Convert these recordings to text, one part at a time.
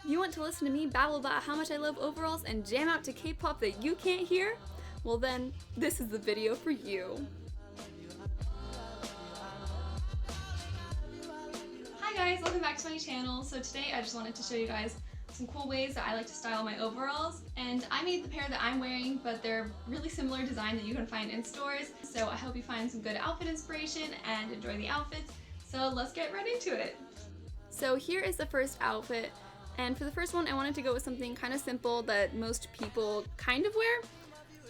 You want to listen to me babble about how much I love overalls and jam out to K-pop that you can't hear? Well then, this is the video for you. Hi guys, welcome back to my channel. So today I just wanted to show you guys some cool ways that I like to style my overalls, and I made the pair that I'm wearing, but they're really similar design that you can find in stores, so I hope you find some good outfit inspiration and enjoy the outfits. So let's get right into it. So here is the first outfit, and for the first one I wanted to go with something kind of simple that most people kind of wear,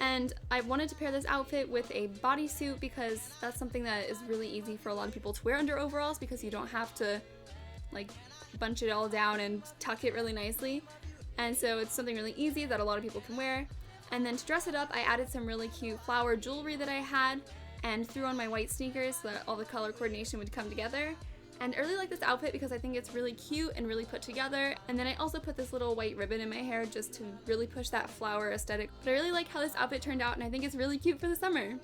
and I wanted to pair this outfit with a bodysuit because that's something that is really easy for a lot of people to wear under overalls because you don't have to like bunch it all down and tuck it really nicely, and so it's something really easy that a lot of people can wear. And then to dress it up, I added some really cute flower jewelry that I had and threw on my white sneakers so that all the color coordination would come together. And I really like this outfit because I think it's really cute and really put together, and then I also put this little white ribbon in my hair just to really push that flower aesthetic. But I really like how this outfit turned out, and I think it's really cute for the summer.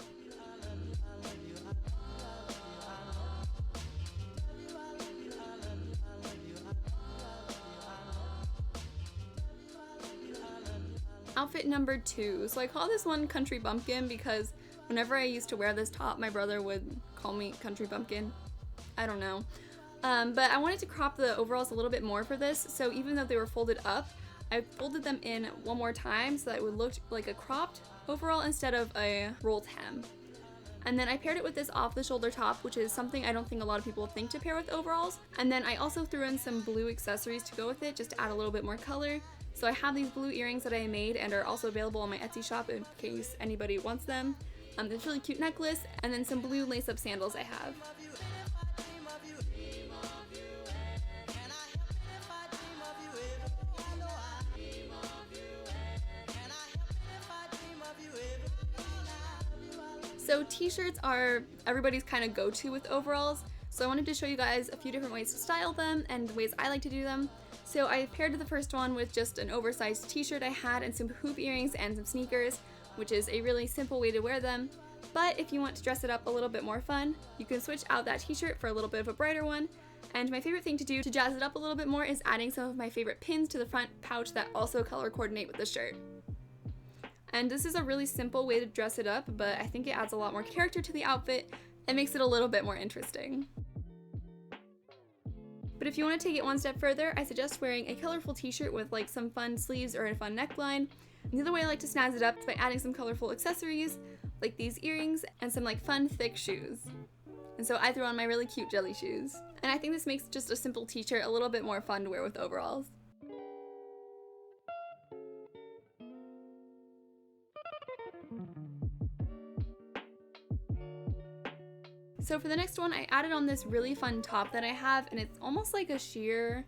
Outfit number 2. So I call this one Country Bumpkin because whenever I used to wear this top, my brother would call me Country Bumpkin. I don't know. But I wanted to crop the overalls a little bit more for this, so even though they were folded up, I folded them in one more time so that it would look like a cropped overall instead of a rolled hem. And then I paired it with this off-the-shoulder top, which is something I don't think a lot of people think to pair with overalls. And then I also threw in some blue accessories to go with it, just to add a little bit more color. So I have these blue earrings that I made and are also available on my Etsy shop in case anybody wants them. This really cute necklace, and then some blue lace-up sandals I have. So t-shirts are everybody's kind of go-to with overalls, so I wanted to show you guys a few different ways to style them and ways I like to do them. So I paired the first one with just an oversized t-shirt I had and some hoop earrings and some sneakers, which is a really simple way to wear them. But if you want to dress it up a little bit more fun, you can switch out that t-shirt for a little bit of a brighter one. And my favorite thing to do to jazz it up a little bit more is adding some of my favorite pins to the front pouch that also color coordinate with the shirt. And this is a really simple way to dress it up, but I think it adds a lot more character to the outfit and makes it a little bit more interesting. But if you want to take it one step further, I suggest wearing a colorful t-shirt with like some fun sleeves or a fun neckline. And the other way I like to snazz it up is by adding some colorful accessories, like these earrings and some like fun thick shoes. And so I threw on my really cute jelly shoes. And I think this makes just a simple t-shirt a little bit more fun to wear with overalls. So for the next one, I added on this really fun top that I have, and it's almost like a sheer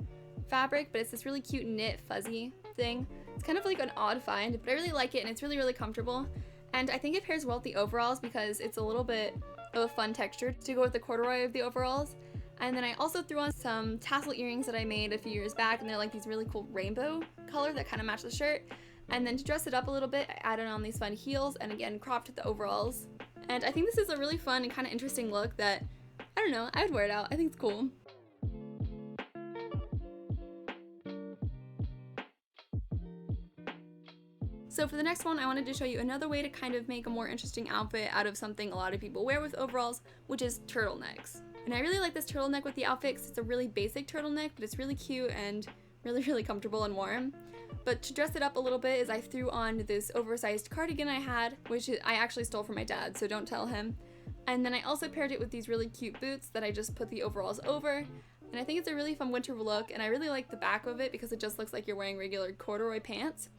fabric, but it's this really cute knit fuzzy thing. It's kind of like an odd find, but I really like it, and it's really, really comfortable. And I think it pairs well with the overalls because it's a little bit of a fun texture to go with the corduroy of the overalls. And then I also threw on some tassel earrings that I made a few years back, and they're like these really cool rainbow color that kind of match the shirt. And then to dress it up a little bit, I added on these fun heels and again cropped the overalls. And I think this is a really fun and kind of interesting look that, I don't know, I would wear it out. I think it's cool. So for the next one, I wanted to show you another way to kind of make a more interesting outfit out of something a lot of people wear with overalls, which is turtlenecks. And I really like this turtleneck with the outfit because it's a really basic turtleneck, but it's really cute and really, really comfortable and warm. But to dress it up a little bit is I threw on this oversized cardigan I had, which I actually stole from my dad, so don't tell him. And then I also paired it with these really cute boots that I just put the overalls over. And I think it's a really fun winter look, and I really like the back of it because it just looks like you're wearing regular corduroy pants.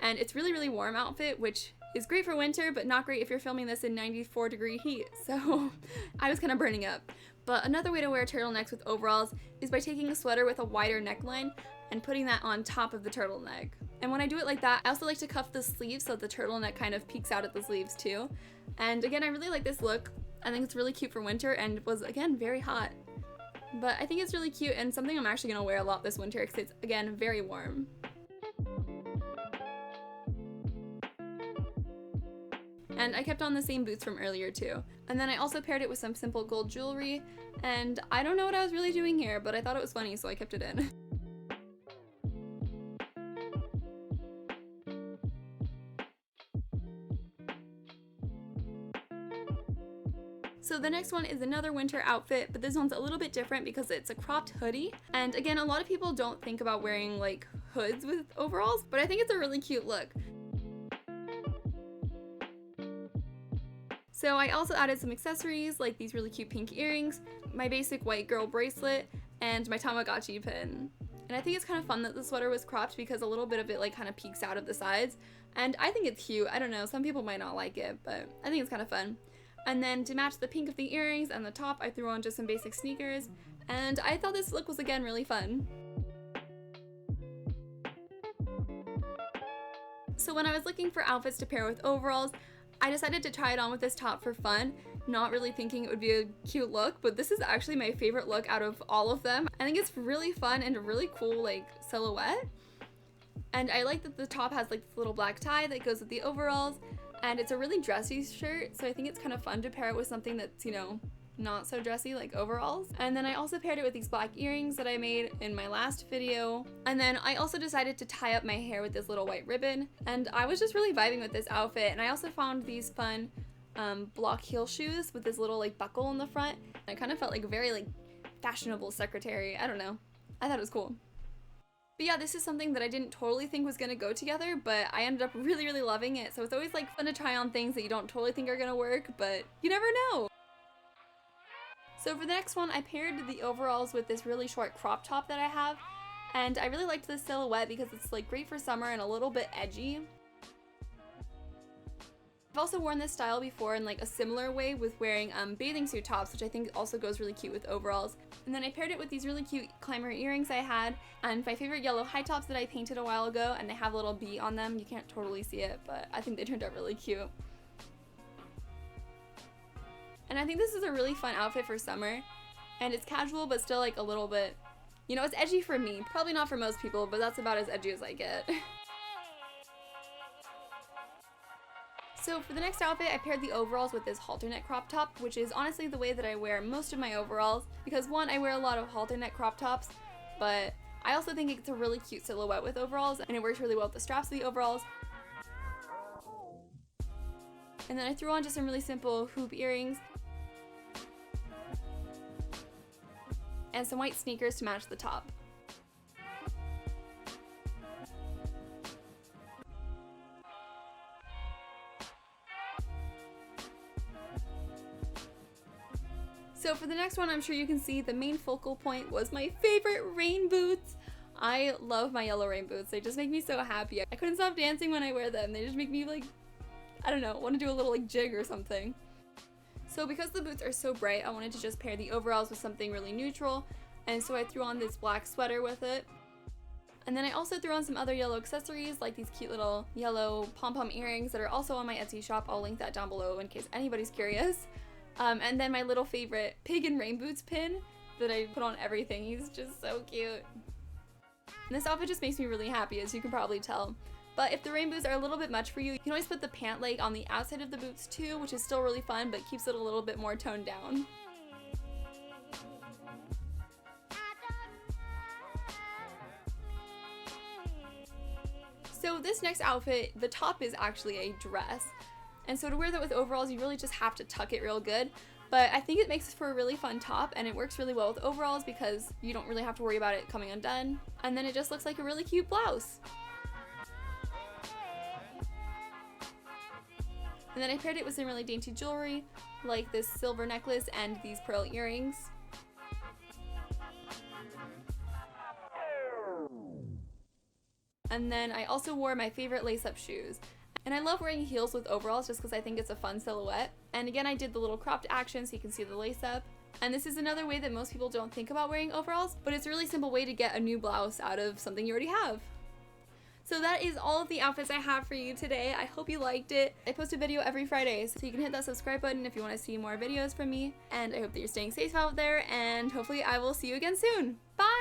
And it's really, really warm outfit, which is great for winter, but not great if you're filming this in 94-degree heat, so I was kind of burning up. But another way to wear turtlenecks with overalls is by taking a sweater with a wider neckline and putting that on top of the turtleneck. And when I do it like that, I also like to cuff the sleeves so the turtleneck kind of peeks out at the sleeves too. And again, I really like this look. I think it's really cute for winter and was, again, very hot. But I think it's really cute and something I'm actually going to wear a lot this winter because it's, again, very warm. And I kept on the same boots from earlier too. And then I also paired it with some simple gold jewelry, and I don't know what I was really doing here, but I thought it was funny, so I kept it in. So the next one is another winter outfit, but this one's a little bit different because it's a cropped hoodie. And again, a lot of people don't think about wearing like hoods with overalls, but I think it's a really cute look. So I also added some accessories like these really cute pink earrings, my basic white girl bracelet, and my Tamagotchi pin. And I think it's kind of fun that the sweater was cropped because a little bit of it like kind of peeks out of the sides. And I think it's cute. I don't know, some people might not like it, but I think it's kind of fun. And then to match the pink of the earrings and the top, I threw on just some basic sneakers. And I thought this look was again really fun. So when I was looking for outfits to pair with overalls, I decided to try it on with this top for fun, not really thinking it would be a cute look, but this is actually my favorite look out of all of them. I think it's really fun and a really cool like silhouette. And I like that the top has like this little black tie that goes with the overalls, and it's a really dressy shirt, so I think it's kind of fun to pair it with something that's, you know, not so dressy like overalls. And then I also paired it with these black earrings that I made in my last video. And then I also decided to tie up my hair with this little white ribbon, and I was just really vibing with this outfit. And I also found these fun block heel shoes with this little like buckle in the front. I kind of felt like a very like fashionable secretary. I don't know, I thought it was cool. But yeah, this is something that I didn't totally think was gonna go together, but I ended up really loving it. So it's always like fun to try on things that you don't totally think are gonna work, but you never know. So for the next one, I paired the overalls with this really short crop top that I have, and I really liked this silhouette because it's like great for summer and a little bit edgy. I've also worn this style before in like a similar way with wearing bathing suit tops, which I think also goes really cute with overalls. And then I paired it with these really cute climber earrings I had, and my favorite yellow high tops that I painted a while ago, and they have a little bee on them. You can't totally see it, but I think they turned out really cute. And I think this is a really fun outfit for summer, and it's casual but still like a little bit, you know, it's edgy for me. Probably not for most people, but that's about as edgy as I get. So for the next outfit, I paired the overalls with this halter neck crop top, which is honestly the way that I wear most of my overalls, because one, I wear a lot of halter neck crop tops, but I also think it's a really cute silhouette with overalls, and it works really well with the straps of the overalls. And then I threw on just some really simple hoop earrings and some white sneakers to match the top. So for the next one, I'm sure you can see the main focal point was my favorite rain boots. I love my yellow rain boots. They just make me so happy. I couldn't stop dancing when I wear them. They just make me like, I don't know, want to do a little like jig or something. So because the boots are so bright, I wanted to just pair the overalls with something really neutral, and so I threw on this black sweater with it. And then I also threw on some other yellow accessories like these cute little yellow pom-pom earrings that are also on my Etsy shop. I'll link that down below in case anybody's curious. And then my little favorite pig in rain boots pin that I put on everything. He's just so cute. And this outfit just makes me really happy, as you can probably tell. But if the rain boots are a little bit much for you, you can always put the pant leg on the outside of the boots too, which is still really fun, but keeps it a little bit more toned down. So this next outfit, the top is actually a dress. And so to wear that with overalls, you really just have to tuck it real good. But I think it makes for a really fun top, and it works really well with overalls because you don't really have to worry about it coming undone. And then it just looks like a really cute blouse. And then I paired it with some really dainty jewelry, like this silver necklace and these pearl earrings. And then I also wore my favorite lace-up shoes. And I love wearing heels with overalls just because I think it's a fun silhouette. And again, I did the little cropped action so you can see the lace up. And this is another way that most people don't think about wearing overalls, but it's a really simple way to get a new blouse out of something you already have. So that is all of the outfits I have for you today. I hope you liked it. I post a video every Friday, so you can hit that subscribe button if you want to see more videos from me. And I hope that you're staying safe out there, and hopefully I will see you again soon. Bye!